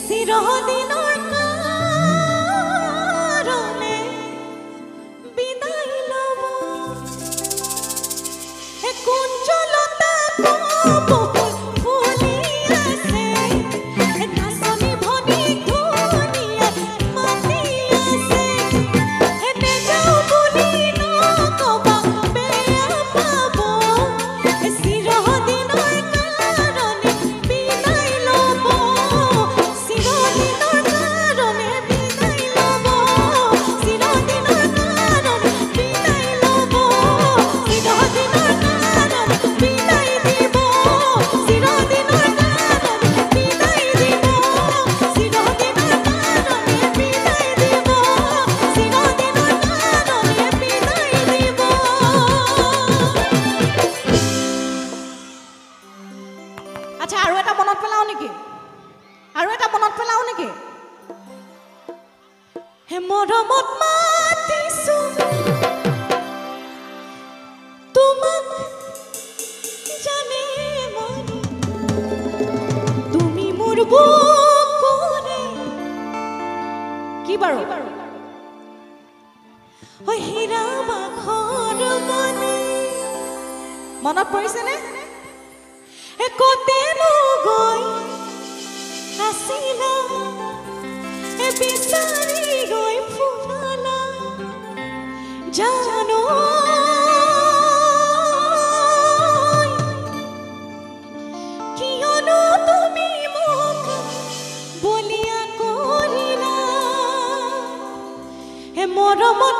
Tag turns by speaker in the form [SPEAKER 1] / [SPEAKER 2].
[SPEAKER 1] চিৰদিনৰ কাৰণে বিদায় ল'ব কুঞ্জলতা কপৌ ফুলি আছে নাচনী ভনী ধুনীয়া মাতি আছে নেযাওঁ বুলি নকবা বেয়া পাব চিৰদিনৰ কাৰণে বিদায় ল'ব চিৰদিনৰ কাৰণে বিদায় ল'ব চিৰদিনৰ কাৰণে বিদায় ল'ব চিৰদিনৰ কাৰণে বিদায় দিব চিৰদিনৰ কাৰণে বিদায় দিব চিৰদিনৰ কাৰণে বিদায় দিব চিৰদিনৰ কাৰণে বিদায় দিব আচ্ছা আৰু এটা মনত পেলাও নেকি হে মৰমত মাতিছো তোমাক জানে মনি তুমি মোৰ বুকুৰে কি বাৰু ঐ হীৰা বাখৰ মনি মনত পৰিছেনে কতেনো গৈ আছিলা বিচাৰি গৈ ফুৰালা জানো কিয়নো তুমি মোক বলিয়া কৰিলা মৰমত